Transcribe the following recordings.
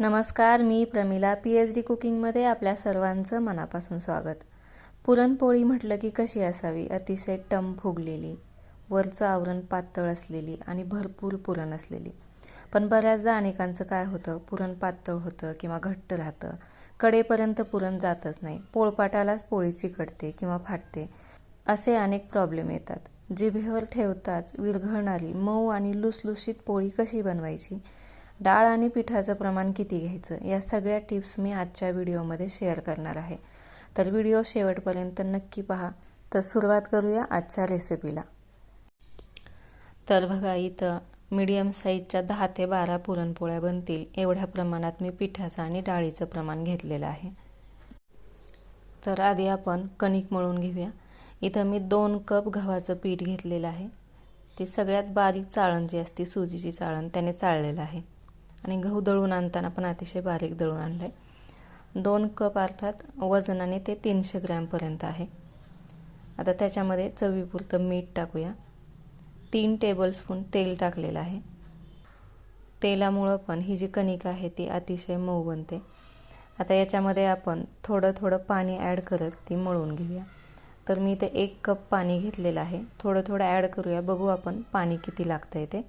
नमस्कार, मी प्रमिला PhD कुकिंगमध्ये आपल्या सर्वांचं मनापासून स्वागत. पुरणपोळी म्हटलं की कशी असावी? अतिशय टम फुगलेली, वरचं आवरण पातळ असलेली आणि भरपूर पुरण असलेली. पण बऱ्याचदा अनेकांचं काय होतं, पुरण पातळ होतं किंवा घट्ट राहतं, कडेपर्यंत पुरण जातच नाही, पोळपाटालाच पोळी चिकटते किंवा फाटते. असे अनेक प्रॉब्लेम येतात. जिभेवर ठेवताच विरघळणारी मऊ आणि लुसलुशीत पोळी कशी बनवायची, डाळ आणि पिठाचं प्रमाण किती घ्यायचं, या सगळ्या टिप्स मी आजच्या व्हिडिओमध्ये शेअर करणार आहे. तर व्हिडिओ शेवटपर्यंत नक्की पहा. तर सुरुवात करूया आजच्या रेसिपीला. तर बघा, इथं मीडियम साईजच्या 10 ते 12 पुरणपोळ्या बनतील एवढ्या प्रमाणात मी पिठाचं आणि डाळीचं प्रमाण घेतलेलं आहे. तर आधी आपण कणिक मळून घेऊया. इथं मी 2 कप गव्हाचं पीठ घेतलेलं आहे. ते सगळ्यात बारीक चाळण जी असते, सुजीची चाळण, त्याने चाळलेलं आहे. आणि गहू दळून आणताना पण अतिशय बारीक दळून आणलं आहे. 2 कप अर्थात वजनाने ते 300 ग्रॅमपर्यंत आहे. आता त्याच्यामध्ये चवीपुरतं मीठ टाकूया. 3 टेबलस्पून तेल टाकलेलं आहे. तेलामुळं पण ही जी कणिक आहे ती अतिशय मऊ बनते. आता याच्यामध्ये आपण थोडं थोडं पाणी ॲड करत ती मळून घेऊया. तर मी इथे 1 कप पाणी घेतलेलं आहे. थोडं थोडं ॲड करूया, बघू आपण पाणी किती लागतंय ते.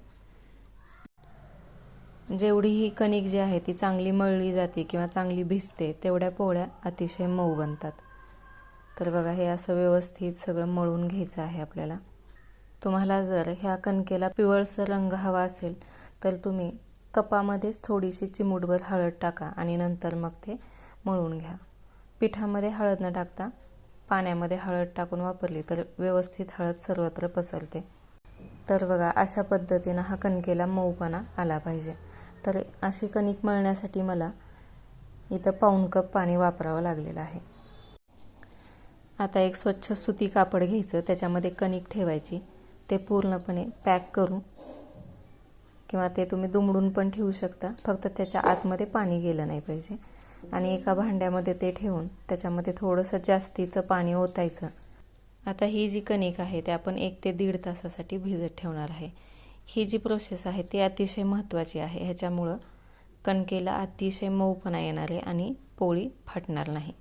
जेवढी ही कणिक जी आहे ती चांगली मळली जाते किंवा चांगली भिजते, तेवढ्या पोळ्या अतिशय मऊ बनतात. तर बघा, हे असं व्यवस्थित सगळं मळून घ्यायचं आहे आपल्याला. तुम्हाला जर ह्या कणकेला पिवळसर रंग हवा असेल तर तुम्ही कपामध्येच थोडीशी चिमूटभर हळद टाका आणि नंतर मग ते मळून घ्या. पिठामध्ये हळद न टाकता पाण्यामध्ये हळद टाकून वापरली तर व्यवस्थित हळद सर्वत्र पसरते. तर बघा, अशा पद्धतीनं हा कणकेला मऊपणा आला पाहिजे. तर अशी कणिक मळण्यासाठी मला इथं 1/4 कप पाणी वापरावं लागलेलं आहे. आता एक स्वच्छ सुती कापड घ्यायचं, त्याच्यामध्ये कणिक ठेवायची. ते पूर्णपणे पॅक करू किंवा ते तुम्ही दुमडून पण ठेवू शकता, फक्त त्याच्या आतमध्ये पाणी गेलं नाही पाहिजे. आणि एका भांड्यामध्ये ते ठेवून त्याच्यामध्ये थोडंसं जास्तीचं पाणी ओतायचं. आता ही जी कणिक आहे ते आपण 1 ते 1.5 तासासाठी भिजत ठेवणार आहे. ही जी प्रोसेस आहे ती अतिशय महत्त्वाची आहे. ह्याच्यामुळं कणकेला अतिशय मऊपणा येणार आहे आणि पोळी फाटणार नाही.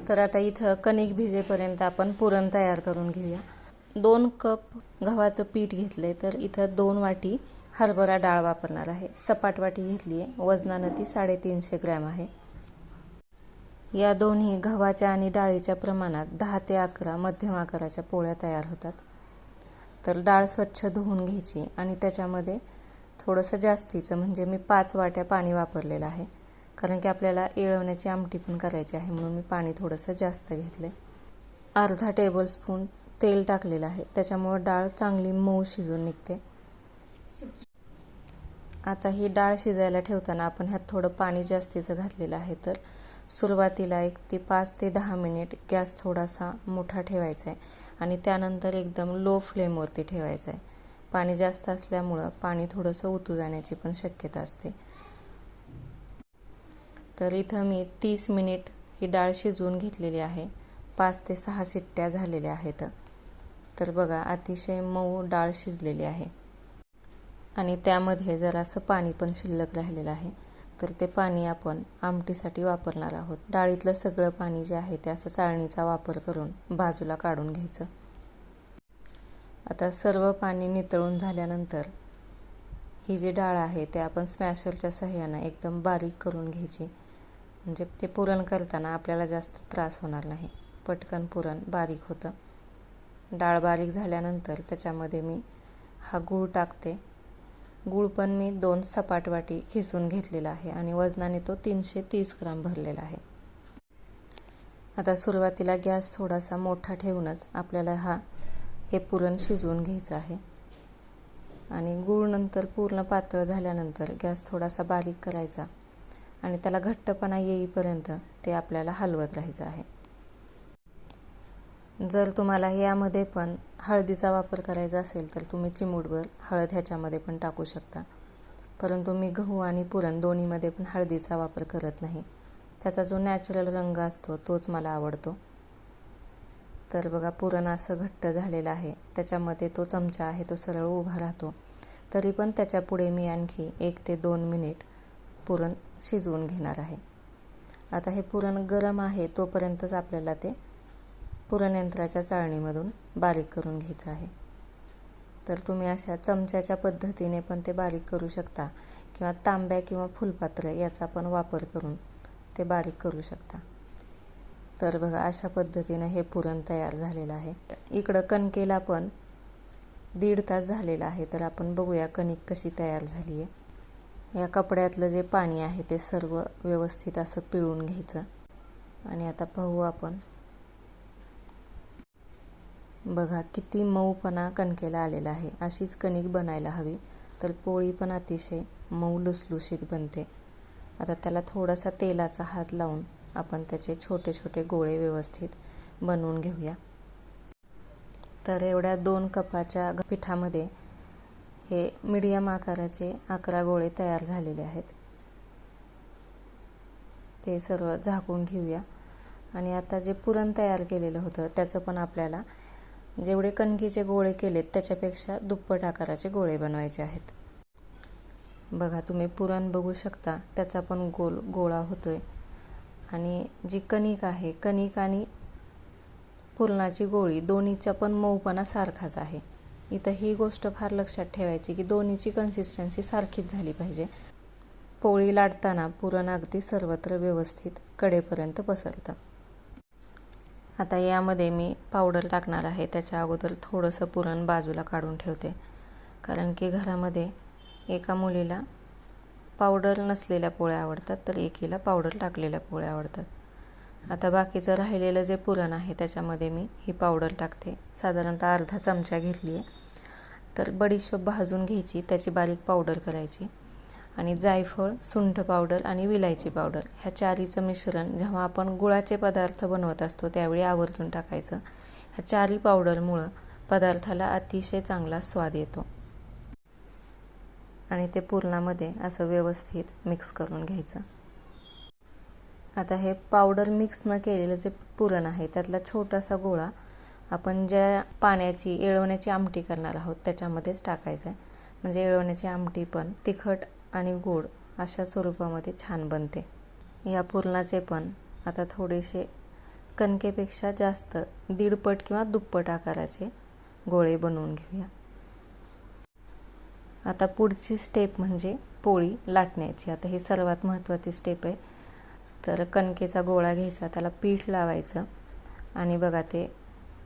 तर आता इथं कणिक भिजेपर्यंत आपण पुरण तयार करून घेऊया. 2 कप गव्हाचं पीठ घेतलंय, तर इथं 2 वाटी हरभरा डाळ वापरणार आहे. सपाट वाटी घेतली आहे, वजनानं ती 350 ग्रॅम आहे. या दोन्ही गव्हाच्या आणि डाळीच्या प्रमाणात 10 ते 11 मध्यम आकाराच्या पोळ्या तयार होतात. तर डाळ स्वच्छ धुवून घ्यायची आणि त्याच्यामध्ये थोडंसं जास्तीचं, म्हणजे मी 5 वाट्या पाणी वापरलेलं आहे, कारण की आपल्याला येळवण्याची आमटी पण करायची आहे, म्हणून मी पाणी थोडंसं जास्त घेतलं. अर्धा टेबलस्पून तेल टाकलेलं आहे, त्याच्यामुळं डाळ चांगली मऊ शिजून निघते. आता ही डाळ शिजायला ठेवताना आपण ह्यात थोडं पाणी जास्तीचं घातलेलं आहे. तर सुरुवातीला 1 ते 5 ते 10 मिनिट गॅस थोडासा मोठा ठेवायचा आहे आणि त्यानंतर एकदम लो फ्लेमवरती ठेवायचं आहे. पाणी जास्त असल्यामुळं पाणी थोडंसं उतू जाण्याची पण शक्यता असते. तर इथं मी 30 मिनिट ही डाळ शिजवून घेतलेली आहे. 5 ते 6 शिट्ट्या झालेल्या आहेत. तर बघा, अतिशय मऊ डाळ शिजलेली आहे आणि त्यामध्ये जरासं पाणी पण शिल्लक राहिलेलं आहे. तर ते पाणी आपण आमटीसाठी वापरणार आहोत. डाळीतलं सगळं पाणी जे आहे ते असं चाळणीचा वापर करून बाजूला काढून घ्यायचं. आता सर्व पाणी नितळून झाल्यानंतर ही जी डाळ आहे ते आपण स्मॅशरच्या सहाय्यानं एकदम बारीक करून घ्यायची, म्हणजे ते पुरण करताना आपल्याला जास्त त्रास होणार नाही. पटकन पुरण बारीक होतं. डाळ बारीक झाल्यानंतर त्याच्यामध्ये मी हा गूळ टाकते. गूळ पण मी 2 सपाट वाटी खिसून घेतलेला आहे आणि वजनाने तो 330 ग्राम भरलेला आहे. आता सुरुवातीला गॅस थोडासा मोठा ठेवूनच आपल्याला हे पुरण शिजवून घ्यायचं आहे. आणि गूळ नंतर पूर्ण पातळ झाल्यानंतर गॅस थोडासा बारीक करायचा आणि त्याला घट्टपणा येईपर्यंत ते आपल्याला हलवत राहायचं आहे. जर तुम्हाला यामध्ये पण हळदीचा वापर करायचा असेल तर तुम्ही चिमूटभर हळद ह्याच्यामध्ये पण टाकू शकता, परंतु मी गहू आणि पुरण दोन्हीमध्ये पण हळदीचा वापर करत नाही. त्याचा जो नॅचरल रंग असतो तोच मला आवडतो. तर बघा, पुरण असं घट्ट झालेलं आहे. त्याच्यामध्ये तो चमचा आहे तो सरळ उभा राहतो. तरी पण त्याच्या पुढे मी आणखी 1 ते 2 मिनिट पुरण शिजवून घेणार आहे. आता हे पुरण गरम आहे तोपर्यंतच आपल्याला ते पुरण यंत्राच्या चाळणीमधून बारीक करून घ्यायचं आहे. तर तुम्ही अशा चमच्याच्या पद्धतीने पण ते बारीक करू शकता किंवा तांब्या किंवा फुलपात्र याचा पण वापर करून ते बारीक करू शकता. तर बघा अशा पद्धतीने हे पुरण तयार झालेलं आहे. इकडं कणकेला पण 1.5 तास झालेला आहे. तर आपण बघूया कणिक कशी तयार झाली आहे. या कपड्यातलं जे पाणी आहे ते सर्व व्यवस्थित असं पिळून घ्यायचं आणि आता पाहू आपण. बघा किती मऊपणा कणकेला आलेला आहे. अशीच कणिक बनायला हवी, तर पोळी पण अतिशय मऊ लुसलुशीत बनते. आता त्याला थोडासा तेलाचा हात लावून आपण त्याचे छोटे छोटे गोळे व्यवस्थित बनवून घेऊया. तर एवढ्या 2 कपाच्या पिठामध्ये हे मीडियम आकाराचे 11 गोळे तयार झालेले आहेत. ते सर्व झाकून घेऊया. आणि आता जे पुरण तयार केलेलं होतं त्याचं पण आपल्याला जेवढे कणकीचे गोळे केलेत त्याच्यापेक्षा दुप्पट आकाराचे गोळे बनवायचे आहेत. बघा तुम्ही पुरण बघू शकता, त्याचा पण गोळा होतोय. आणि जी कणिक आहे, कणिक आणि पुरणाची गोळी दोन्हीचा पण मऊपणा सारखाच आहे. इथं ही गोष्ट फार लक्षात ठेवायची की दोन्हीची कन्सिस्टन्सी सारखीच झाली पाहिजे. पोळी लाटताना पुरण अगदी सर्वत्र व्यवस्थित कडेपर्यंत पसरतं. आता यामध्ये मी पावडर टाकणार आहे. त्याच्या अगोदर थोडंसं पुरण बाजूला काढून ठेवते, कारण की घरामध्ये एका मुलीला पावडर नसलेल्या पोळ्या आवडतात, तर एकीला पावडर टाकलेल्या पोळ्या आवडतात. आता बाकीचं राहिलेलं जे पुरण आहे त्याच्यामध्ये मी ही पावडर टाकते. साधारणतः अर्धा चमचा घेतली आहे. तर बडीशेप भाजून घ्यायची, त्याची बारीक पावडर करायची. आणि जायफळ, सुंठ पावडर आणि विलायची पावडर ह्या चारीचं मिश्रण जेव्हा आपण गुळाचे पदार्थ बनवत असतो त्यावेळी आवर्जून टाकायचं. ह्या चारी पावडरमुळं पदार्थाला अतिशय चांगला स्वाद येतो. आणि ते पुरणामध्ये असं व्यवस्थित मिक्स करून घ्यायचं. आता हे पावडर मिक्स न केलेलं जे पुरण आहे त्यातला छोटासा गोळा आपण ज्या पाण्याची येळवण्याची आमटी करणार आहोत त्याच्यामध्येच टाकायचं आहे. म्हणजे येळवण्याची आमटी पण तिखट आणि गोड अशा स्वरूपामध्ये छान बनते. या पुरणाचे पण आता थोडेसे कणकेपेक्षा जास्त 1.5 पट किंवा दुप्पट आकाराचे गोळे बनवून घेऊया. आता पुढची स्टेप म्हणजे पोळी लाटण्याची. आता ही सर्वात महत्त्वाची स्टेप आहे. तर कणकेचा गोळा घ्यायचा, त्याला पीठ लावायचं आणि बघा ते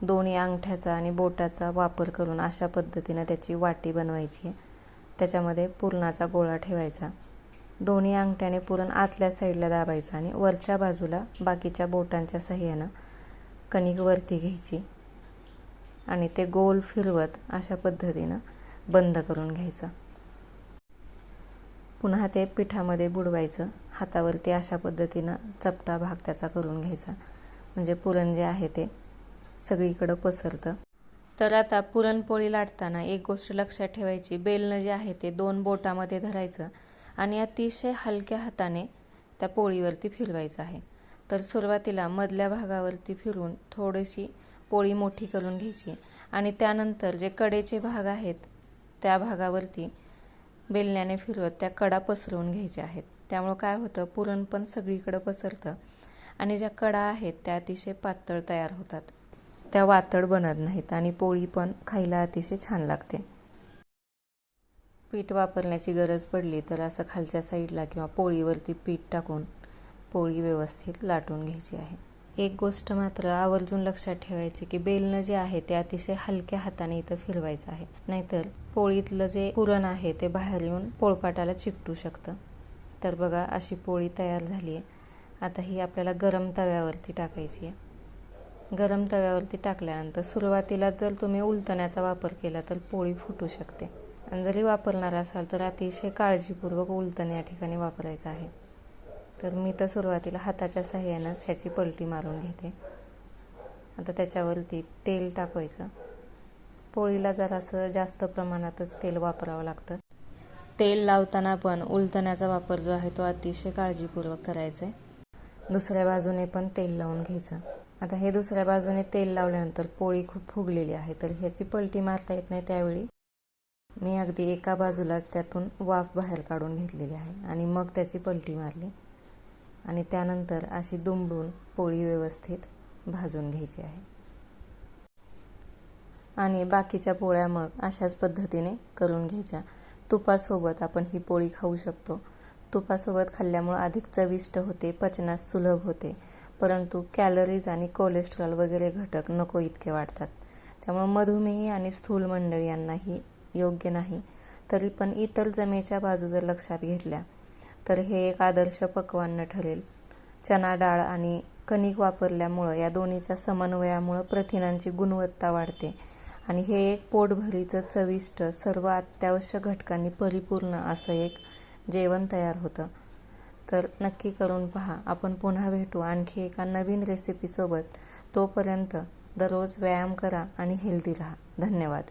दोन्ही अंगठ्याचा आणि बोटाचा वापर करून अशा पद्धतीने त्याची वाटी बनवायची आहे. त्याच्यामध्ये पुरणाचा गोळा ठेवायचा. दोन्ही अंगठ्याने पुरण आतल्या साईडला दाबायचं आणि वरच्या बाजूला बाकीच्या बोटांच्या सहाय्यानं कणिक वरती घ्यायची आणि ते गोल फिरवत अशा पद्धतीनं बंद करून घ्यायचं. पुन्हा ते पिठामध्ये बुडवायचं. हातावरती अशा पद्धतीनं चपटा भाग त्याचा करून घ्यायचा, म्हणजे पुरण जे आहे ते सगळीकडं पसरतं. तर आता पुरणपोळी लाटताना एक गोष्ट लक्षात ठेवायची, बेलनं जे आहे ते 2 बोटामध्ये धरायचं आणि अतिशय हलक्या हाताने त्या पोळीवरती फिरवायचं आहे. तर सुरुवातीला मधल्या भागावरती फिरून थोडीशी पोळी मोठी करून घ्यायची आणि त्यानंतर जे कडेचे भाग आहेत त्या भागावरती बेलण्याने फिरवत त्या कडा पसरवून घ्यायच्या आहेत. त्यामुळं काय होतं, पुरण पण सगळीकडे पसरतं आणि ज्या कडा आहेत त्या अतिशय पातळ तयार होतात, त्या वातड बनत नाहीत आणि पोळी पण खायला अतिशय छान लागते. पीठ वापरण्याची गरज पडली तर असं खालच्या साईडला किंवा पोळीवरती पीठ टाकून पोळी व्यवस्थित लाटून घ्यायची आहे. एक गोष्ट मात्र आवर्जून लक्षात ठेवायची की बेलनं जे आहे ते अतिशय हलक्या हाताने इथं फिरवायचं आहे, नाहीतर पोळीतलं जे पुरण आहे ते बाहेर येऊन पोळपाटाला चिकटू शकतं. तर बघा अशी पोळी तयार झाली आहे. आता ही आपल्याला गरम तव्यावरती टाकायची आहे. गरम तव्यावरती टाकल्यानंतर सुरुवातीला जर तुम्ही उलटण्याचा वापर केला तर पोळी फुटू शकते आणि जरी वापरणार असाल तर अतिशय काळजीपूर्वक उलटण या ठिकाणी वापरायचं आहे. तर मी तर सुरुवातीला हाताच्या साहाय्यानंच ह्याची पलटी मारून घेते. आता त्याच्यावरती तेल टाकायचं. पोळीला जरासं जास्त प्रमाणातच तेल वापरावं लागतं. तेल लावताना पण उलटण्याचा वापर जो आहे तो अतिशय काळजीपूर्वक करायचा आहे. दुसऱ्या बाजूने पण तेल लावून घ्यायचं. आता हे दुसऱ्या बाजूने तेल लावल्यानंतर पोळी खूप फुगलेली आहे, तर ह्याची पलटी मारता येत नाही, त्यावेळी मी अगदी एका बाजूला त्यातून वाफ बाहेर काढून घेतलेली आहे आणि मग त्याची पलटी मारली आणि त्यानंतर अशी दुमडून पोळी व्यवस्थित भाजून घ्यायची आहे. आणि बाकीच्या पोळ्या मग अशाच पद्धतीने करून घ्यायच्या. तुपासोबत आपण ही पोळी खाऊ शकतो. तुपासोबत खाल्ल्यामुळे अधिक चविष्ट होते, पचनास सुलभ होते, परंतु कॅलरीज आणि कोलेस्ट्रॉल वगैरे घटक नको इतके वाढतात. त्यामुळे मधुमेही आणि स्थूल मंडळी यांनाही योग्य नाही. तरी पण इतर जमेच्या बाजू जर लक्षात घेतल्या तर हे एक आदर्श पक्वान्न ठरेल. चणा डाळ आणि कणिक वापरल्यामुळं या दोन्हीच्या समन्वयामुळं प्रथिनांची गुणवत्ता वाढते आणि हे एक पोटभरीचं चविष्ट सर्व अत्यावश्यक घटकांनी परिपूर्ण असं एक जेवण तयार होतं. तर नक्की करून पहा. आपण पुन्हा भेटू आणखी एका नवीन रेसिपीसोबत. तोपर्यंत दररोज व्यायाम करा आणि हेल्दी राहा. धन्यवाद.